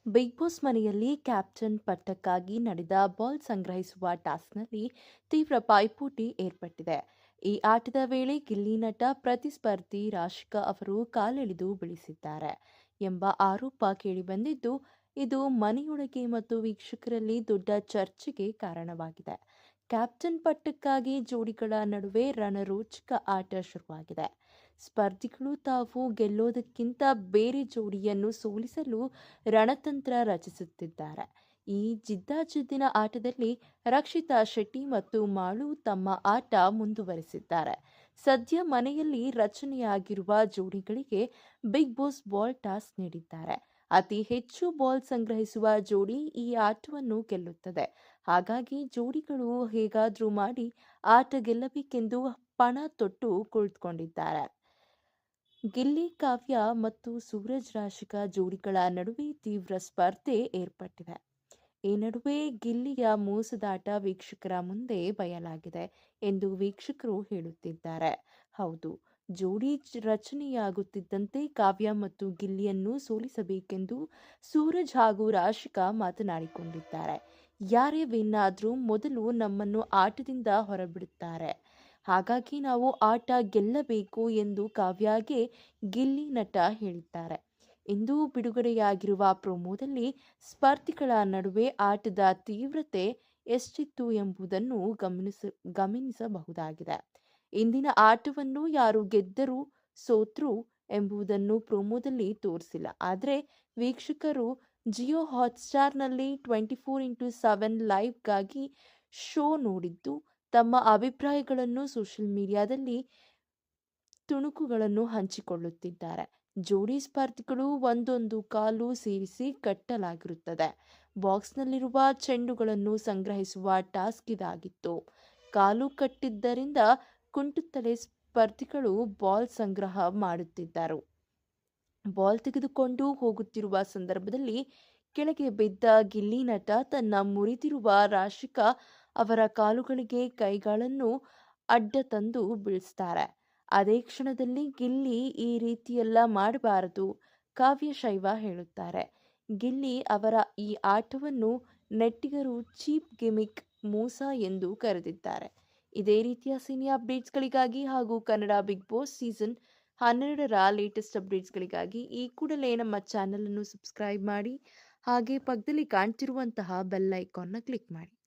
Big boss ಮನೆಯಲ್ಲಿ captain ಪಟ್ಟಕ್ಕಾಗಿ ನಡೆದ ball ಸಂಗ್ರಹಿಸುವ ಟಾಸ್ಕ್ನಲ್ಲಿ ತೀವ್ರ ಪೈಪೋಟಿ ಏರ್ಪಟ್ಟಿದೆ. ಈ ಆಟದ ವೇಳೆ ಗಿಲ್ಲಿ ನಟ ಪ್ರತಿಸ್ಪರ್ಧಿ ರಾಶಿಕಾ ಅವರು ಕಾಲೆಳೆದು ಬೀಳಿಸಿದ್ದಾರೆ ಎಂಬ ಆರೋಪ ಕೇಳಿಬಂದಿದ್ದು, ಇದು ಮನೆಯೊಳಗೆ ಮತ್ತು ವೀಕ್ಷಕರಲ್ಲಿ ದೊಡ್ಡ ಚರ್ಚೆಗೆ ಕಾರಣವಾಗಿದೆ. ಕ್ಯಾಪ್ಟನ್ ಪಟ್ಟಕ್ಕಾಗಿ ಜೋಡಿಗಳ ನಡುವೆ ರಣರೋಚಕ ಆಟ ಶುರುವಾಗಿದೆ. ಸ್ಪರ್ಧಿಗಳು ತಾವು ಗೆಲ್ಲೋದಕ್ಕಿಂತ ಬೇರೆ ಜೋಡಿಯನ್ನು ಸೋಲಿಸಲು ರಣತಂತ್ರ ರಚಿಸುತ್ತಿದ್ದಾರೆ. ಈ ಜಿದ್ದಾಜಿದ್ದಿನ ಆಟದಲ್ಲಿ ರಕ್ಷಿತಾ ಶೆಟ್ಟಿ ಮತ್ತು ಮಾಳು ತಮ್ಮ ಆಟ ಮುಂದುವರೆಸಿದ್ದಾರೆ. ಸದ್ಯ ಮನೆಯಲ್ಲಿ ರಚನೆಯಾಗಿರುವ ಜೋಡಿಗಳಿಗೆ ಬಿಗ್ ಬಾಸ್ ಬಾಲ್ ಟಾಸ್ಕ್ ನೀಡಿದ್ದಾರೆ. ಅತಿ ಹೆಚ್ಚು ಬಾಲ್ ಸಂಗ್ರಹಿಸುವ ಜೋಡಿ ಈ ಆಟವನ್ನು ಗೆಲ್ಲುತ್ತದೆ. ಹಾಗಾಗಿ ಜೋಡಿಗಳು ಹೇಗಾದ್ರೂ ಮಾಡಿ ಆಟ ಗೆಲ್ಲಬೇಕೆಂದು ಪಣ ತೊಟ್ಟು ಕುಳಿತುಕೊಂಡಿದ್ದಾರೆ. ಗಿಲ್ಲಿ ಕಾವ್ಯ ಮತ್ತು ಸೂರಜ್ ರಾಶಿಕಾ ಜೋಡಿಗಳ ನಡುವೆ ತೀವ್ರ ಸ್ಪರ್ಧೆ ಏರ್ಪಟ್ಟಿದೆ. ಈ ನಡುವೆ ಗಿಲ್ಲಿಯ ಮೋಸದಾಟ ವೀಕ್ಷಕರ ಮುಂದೆ ಬಯಲಾಗಿದೆ ಎಂದು ವೀಕ್ಷಕರು ಹೇಳುತ್ತಿದ್ದಾರೆ. ಹೌದು, ಜೋಡಿ ರಚನೆಯಾಗುತ್ತಿದ್ದಂತೆ ಕಾವ್ಯ ಮತ್ತು ಗಿಲ್ಲಿಯನ್ನು ಸೋಲಿಸಬೇಕೆಂದು ಸೂರಜ್ ಹಾಗೂ ರಾಶಿಕಾ ಮಾತನಾಡಿಕೊಂಡಿದ್ದಾರೆ. ಯಾರೇ ವಿನ್ ಆದ್ರೂ ಮೊದಲು ನಮ್ಮನ್ನು ಆಟದಿಂದ ಹೊರಬಿಡುತ್ತಾರೆ. ಹಾಗಾಗಿ ನಾವು ಆಟ ಗೆಲ್ಲಬೇಕು ಎಂದು ಕಾವ್ಯಾಗೆ ಗಿಲ್ಲಿ ನಟ ಹೇಳಿದ್ದಾರೆ. ಇಂದು ಬಿಡುಗಡೆಯಾಗಿರುವ ಪ್ರೊಮೋದಲ್ಲಿ ಸ್ಪರ್ಧಿಗಳ ನಡುವೆ ಆಟದ ತೀವ್ರತೆ ಎಷ್ಟಿತ್ತು ಎಂಬುದನ್ನು ಗಮನಿಸಬಹುದಾಗಿದೆ. ಇಂದಿನ ಆಟವನ್ನು ಯಾರು ಗೆದ್ದರು ಸೋತ್ರು ಎಂಬುದನ್ನು ಪ್ರೊಮೋದಲ್ಲಿ ತೋರಿಸಿಲ್ಲ. ಆದರೆ ವೀಕ್ಷಕರು ಜಿಯೋ ಹಾಟ್‌ಸ್ಟಾರ್‌ನಲ್ಲಿ 24x7 ಲೈವ್‌ಗಾಗಿ ಶೋ ನೋಡಿದ್ದು, ತಮ್ಮ ಅಭಿಪ್ರಾಯಗಳನ್ನು ಸೋಷಿಯಲ್ ಮೀಡಿಯಾದಲ್ಲಿ ತುಣುಕುಗಳನ್ನು ಹಂಚಿಕೊಳ್ಳುತ್ತಿದ್ದಾರೆ. ಜೋಡಿ ಸ್ಪರ್ಧಿಗಳು ಒಂದೊಂದು ಕಾಲು ಸೇರಿಸಿ ಕಟ್ಟಲಾಗಿರುತ್ತದೆ. ಬಾಕ್ಸ್ನಲ್ಲಿರುವ ಚೆಂಡುಗಳನ್ನು ಸಂಗ್ರಹಿಸುವ ಟಾಸ್ಕ್ ಇದಾಗಿತ್ತು. ಕಾಲು ಕಟ್ಟಿದ್ದರಿಂದ ಕುಂಟುತ್ತಲೇ ಸ್ಪರ್ಧಿಗಳು ಬಾಲ್ ಸಂಗ್ರಹ ಮಾಡುತ್ತಿದ್ದರು. ಬಾಲ್ ತೆಗೆದುಕೊಂಡು ಹೋಗುತ್ತಿರುವ ಸಂದರ್ಭದಲ್ಲಿ ಕೆಳಗೆ ಬಿದ್ದ ಗಿಲ್ಲಿ ನಟ ತನ್ನ ಮುರಿದಿರುವ ರಾಶಿಕಾ ಅವರ ಕಾಲುಗಳಿಗೆ ಕೈಗಳನ್ನು ಅಡ್ಡ ತಂದು ಬೀಳಿಸ್ತಾರೆ. ಅದೇ ಕ್ಷಣದಲ್ಲಿ ಗಿಲ್ಲಿ ಈ ರೀತಿಯೆಲ್ಲ ಮಾಡಬಾರದು, ಕಾವ್ಯ ಶೈವ ಹೇಳುತ್ತಾರೆ. ಗಿಲ್ಲಿ ಅವರ ಈ ಆಟವನ್ನು ನೆಟ್ಟಿಗರು ಚೀಪ್ ಗಿಮಿಕ್, ಮೋಸ ಎಂದು ಕರೆದಿದ್ದಾರೆ. ಇದೇ ರೀತಿಯ ಸಿನಿ ಅಪ್ಡೇಟ್ಸ್ಗಳಿಗಾಗಿ ಹಾಗೂ ಕನ್ನಡ ಬಿಗ್ ಬಾಸ್ ಸೀಸನ್ 12ರ ಲೇಟೆಸ್ಟ್ ಅಪ್ಡೇಟ್ಸ್ಗಳಿಗಾಗಿ ಈ ಕೂಡಲೇ ನಮ್ಮ ಚಾನೆಲ್ ಅನ್ನು ಸಬ್ಸ್ಕ್ರೈಬ್ ಮಾಡಿ, ಹಾಗೆ ಪಕ್ಕದಲ್ಲಿ ಕಾಣ್ತಿರುವಂತಹ ಬೆಲ್ ಐಕಾನ್ನ ಕ್ಲಿಕ್ ಮಾಡಿ.